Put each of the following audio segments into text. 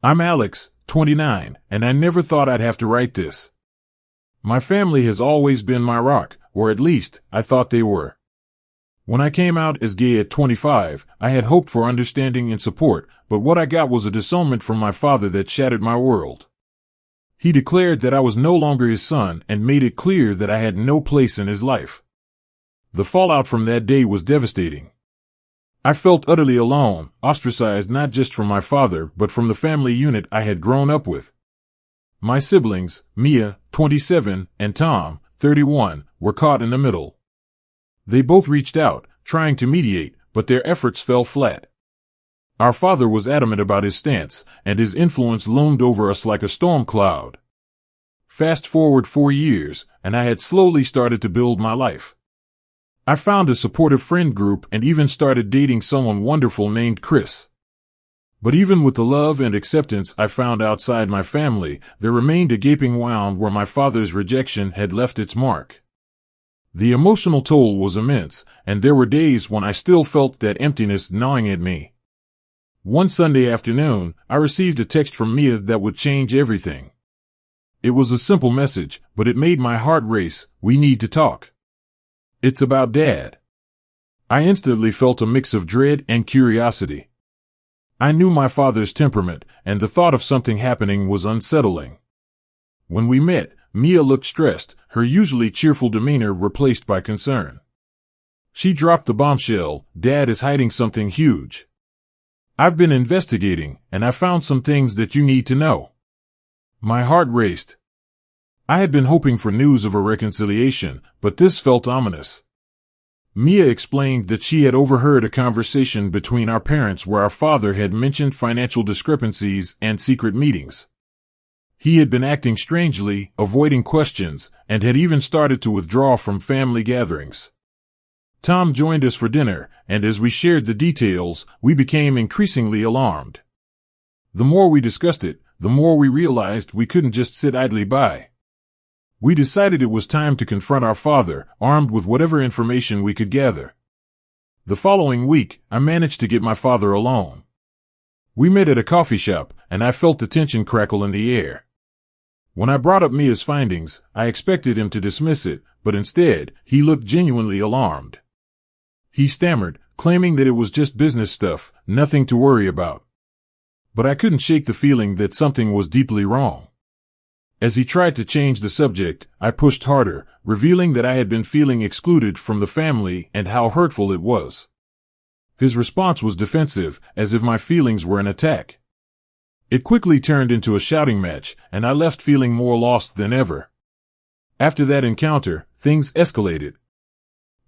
I'm Alex, 29, and I never thought I'd have to write this. My family has always been my rock, or at least, I thought they were. When I came out as gay at 25, I had hoped for understanding and support, but what I got was a disownment from my father that shattered my world. He declared that I was no longer his son and made it clear that I had no place in his life. The fallout from that day was devastating. I felt utterly alone, ostracized not just from my father but from the family unit I had grown up with. My siblings, Mia, 27, and Tom, 31, were caught in the middle. They both reached out, trying to mediate, but their efforts fell flat. Our father was adamant about his stance, and his influence loomed over us like a storm cloud. Fast forward 4 years, and I had slowly started to build my life. I found a supportive friend group and even started dating someone wonderful named Chris. But even with the love and acceptance I found outside my family, there remained a gaping wound where my father's rejection had left its mark. The emotional toll was immense, and there were days when I still felt that emptiness gnawing at me. One Sunday afternoon, I received a text from Mia that would change everything. It was a simple message, but it made my heart race. "We need to talk. It's about Dad." I instantly felt a mix of dread and curiosity. I knew my father's temperament, and the thought of something happening was unsettling. When we met, Mia looked stressed, her usually cheerful demeanor replaced by concern. She dropped the bombshell, "Dad is hiding something huge. I've been investigating, and I found some things that you need to know." My heart raced. I had been hoping for news of a reconciliation, but this felt ominous. Mia explained that she had overheard a conversation between our parents where our father had mentioned financial discrepancies and secret meetings. He had been acting strangely, avoiding questions, and had even started to withdraw from family gatherings. Tom joined us for dinner, and as we shared the details, we became increasingly alarmed. The more we discussed it, the more we realized we couldn't just sit idly by. We decided it was time to confront our father, armed with whatever information we could gather. The following week, I managed to get my father alone. We met at a coffee shop, and I felt the tension crackle in the air. When I brought up Mia's findings, I expected him to dismiss it, but instead, he looked genuinely alarmed. He stammered, claiming that it was just business stuff, nothing to worry about. But I couldn't shake the feeling that something was deeply wrong. As he tried to change the subject, I pushed harder, revealing that I had been feeling excluded from the family and how hurtful it was. His response was defensive, as if my feelings were an attack. It quickly turned into a shouting match, and I left feeling more lost than ever. After that encounter, things escalated.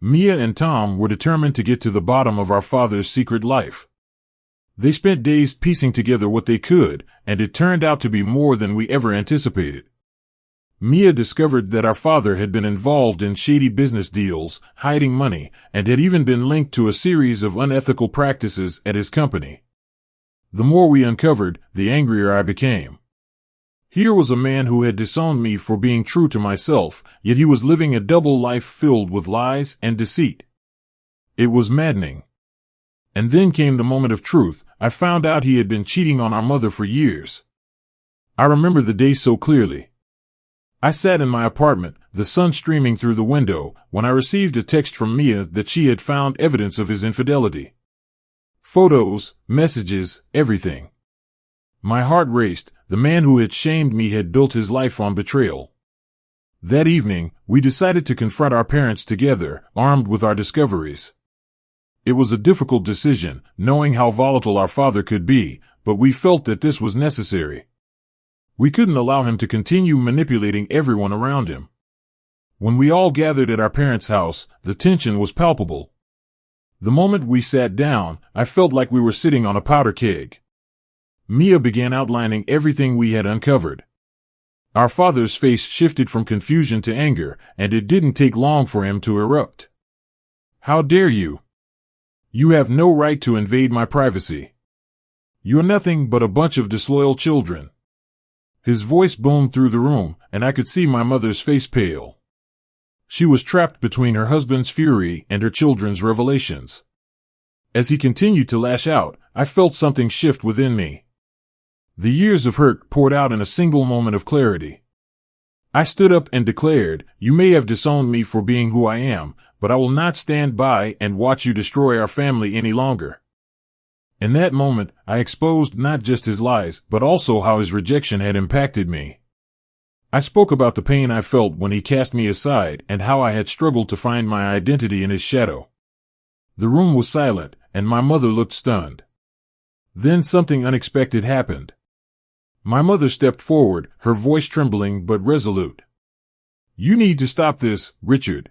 Mia and Tom were determined to get to the bottom of our father's secret life. They spent days piecing together what they could, and it turned out to be more than we ever anticipated. Mia discovered that our father had been involved in shady business deals, hiding money, and had even been linked to a series of unethical practices at his company. The more we uncovered, the angrier I became. Here was a man who had disowned me for being true to myself, yet he was living a double life filled with lies and deceit. It was maddening. And then came the moment of truth. I found out he had been cheating on our mother for years. I remember the day so clearly. I sat in my apartment, the sun streaming through the window, when I received a text from Mia that she had found evidence of his infidelity. Photos, messages, everything. My heart raced. The man who had shamed me had built his life on betrayal. That evening, we decided to confront our parents together, armed with our discoveries. It was a difficult decision, knowing how volatile our father could be, but we felt that this was necessary. We couldn't allow him to continue manipulating everyone around him. When we all gathered at our parents' house, the tension was palpable. The moment we sat down, I felt like we were sitting on a powder keg. Mia began outlining everything we had uncovered. Our father's face shifted from confusion to anger, and it didn't take long for him to erupt. "How dare you? You have no right to invade my privacy. You're nothing but a bunch of disloyal children." His voice boomed through the room, and I could see my mother's face pale. She was trapped between her husband's fury and her children's revelations. As he continued to lash out, I felt something shift within me. The years of hurt poured out in a single moment of clarity. I stood up and declared, "You may have disowned me for being who I am, but I will not stand by and watch you destroy our family any longer." In that moment, I exposed not just his lies, but also how his rejection had impacted me. I spoke about the pain I felt when he cast me aside and how I had struggled to find my identity in his shadow. The room was silent, and my mother looked stunned. Then something unexpected happened. My mother stepped forward, her voice trembling but resolute. "You need to stop this, Richard.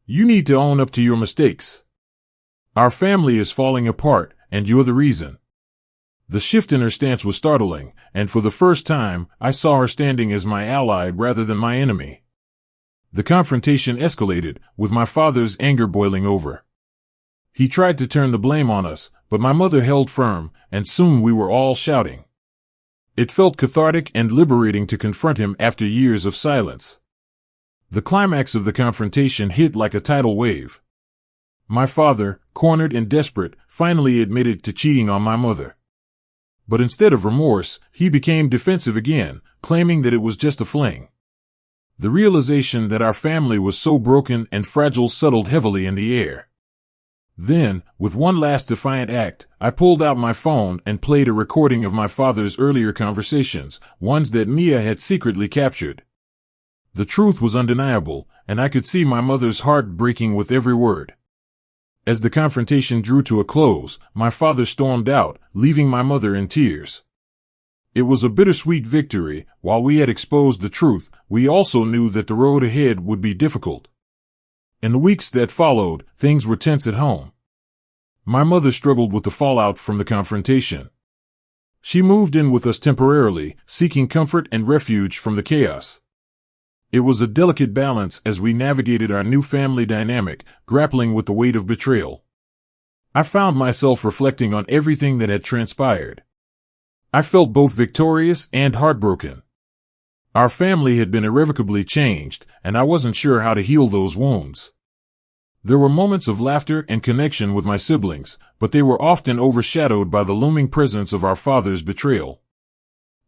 You need to own up to your mistakes. Our family is falling apart, and you're the reason." The shift in her stance was startling, and for the first time, I saw her standing as my ally rather than my enemy. The confrontation escalated, with my father's anger boiling over. He tried to turn the blame on us, but my mother held firm, and soon we were all shouting. It felt cathartic and liberating to confront him after years of silence. The climax of the confrontation hit like a tidal wave. My father, cornered and desperate, finally admitted to cheating on my mother. But instead of remorse, he became defensive again, claiming that it was just a fling. The realization that our family was so broken and fragile settled heavily in the air. Then, with one last defiant act, I pulled out my phone and played a recording of my father's earlier conversations, ones that Mia had secretly captured. The truth was undeniable, and I could see my mother's heart breaking with every word. As the confrontation drew to a close, my father stormed out, leaving my mother in tears. It was a bittersweet victory. While we had exposed the truth, we also knew that the road ahead would be difficult. In the weeks that followed, things were tense at home. My mother struggled with the fallout from the confrontation. She moved in with us temporarily, seeking comfort and refuge from the chaos. It was a delicate balance as we navigated our new family dynamic, grappling with the weight of betrayal. I found myself reflecting on everything that had transpired. I felt both victorious and heartbroken. Our family had been irrevocably changed, and I wasn't sure how to heal those wounds. There were moments of laughter and connection with my siblings, but they were often overshadowed by the looming presence of our father's betrayal.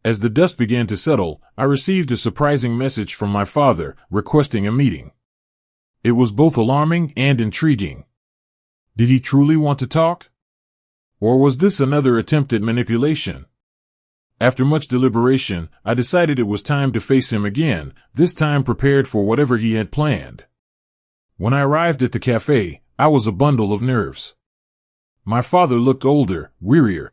As the dust began to settle, I received a surprising message from my father, requesting a meeting. It was both alarming and intriguing. Did he truly want to talk? Or was this another attempt at manipulation? After much deliberation, I decided it was time to face him again, this time prepared for whatever he had planned. When I arrived at the cafe, I was a bundle of nerves. My father looked older, wearier.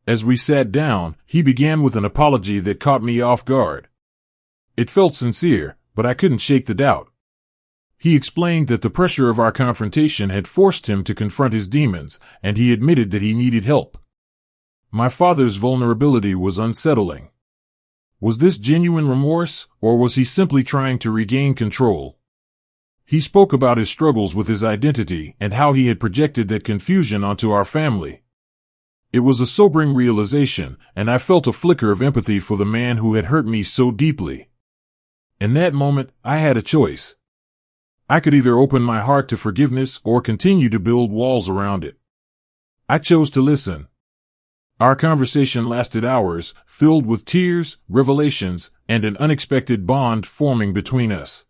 As we sat down, he began with an apology that caught me off guard. It felt sincere, but I couldn't shake the doubt. He explained that the pressure of our confrontation had forced him to confront his demons, and he admitted that he needed help. My father's vulnerability was unsettling. Was this genuine remorse, or was he simply trying to regain control? He spoke about his struggles with his identity and how he had projected that confusion onto our family. It was a sobering realization, and I felt a flicker of empathy for the man who had hurt me so deeply. In that moment, I had a choice. I could either open my heart to forgiveness or continue to build walls around it. I chose to listen. Our conversation lasted hours, filled with tears, revelations, and an unexpected bond forming between us.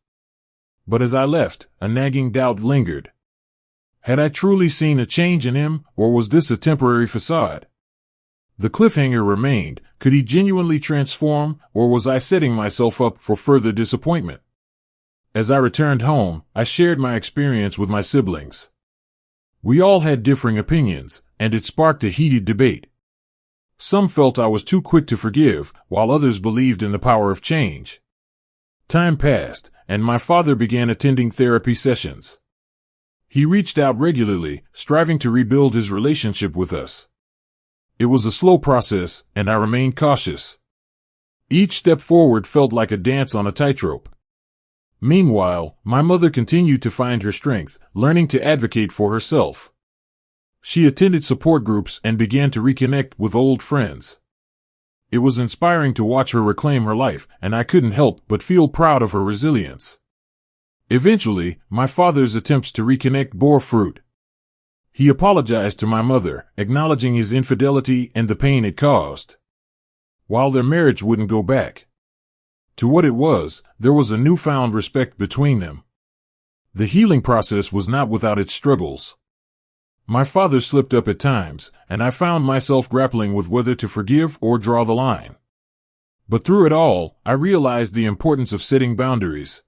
But as I left, a nagging doubt lingered. Had I truly seen a change in him, or was this a temporary facade? The cliffhanger remained. Could he genuinely transform, or was I setting myself up for further disappointment? As I returned home, I shared my experience with my siblings. We all had differing opinions, and it sparked a heated debate. Some felt I was too quick to forgive, while others believed in the power of change. Time passed, and my father began attending therapy sessions. He reached out regularly, striving to rebuild his relationship with us. It was a slow process, and I remained cautious. Each step forward felt like a dance on a tightrope. Meanwhile, my mother continued to find her strength, learning to advocate for herself. She attended support groups and began to reconnect with old friends. It was inspiring to watch her reclaim her life, and I couldn't help but feel proud of her resilience. Eventually, my father's attempts to reconnect bore fruit. He apologized to my mother, acknowledging his infidelity and the pain it caused. while their marriage wouldn't go back to what it was. There was a newfound respect between them. The healing process was not without its struggles. My father slipped up at times, and I found myself grappling with whether to forgive or draw the line. But through it all, I realized the importance of setting boundaries.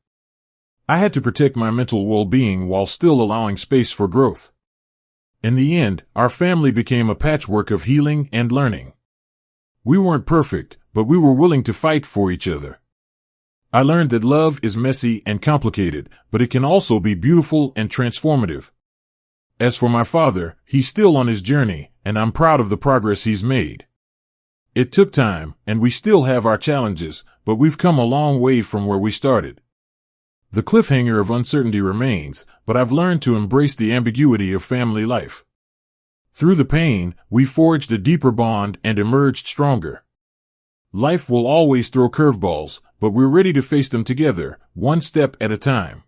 I had to protect my mental well-being while still allowing space for growth. In the end, our family became a patchwork of healing and learning. We weren't perfect, but we were willing to fight for each other. I learned that love is messy and complicated, but it can also be beautiful and transformative. As for my father, he's still on his journey, and I'm proud of the progress he's made. It took time, and we still have our challenges, but we've come a long way from where we started. The cliffhanger of uncertainty remains, but I've learned to embrace the ambiguity of family life. Through the pain, we forged a deeper bond and emerged stronger. Life will always throw curveballs, but we're ready to face them together, one step at a time.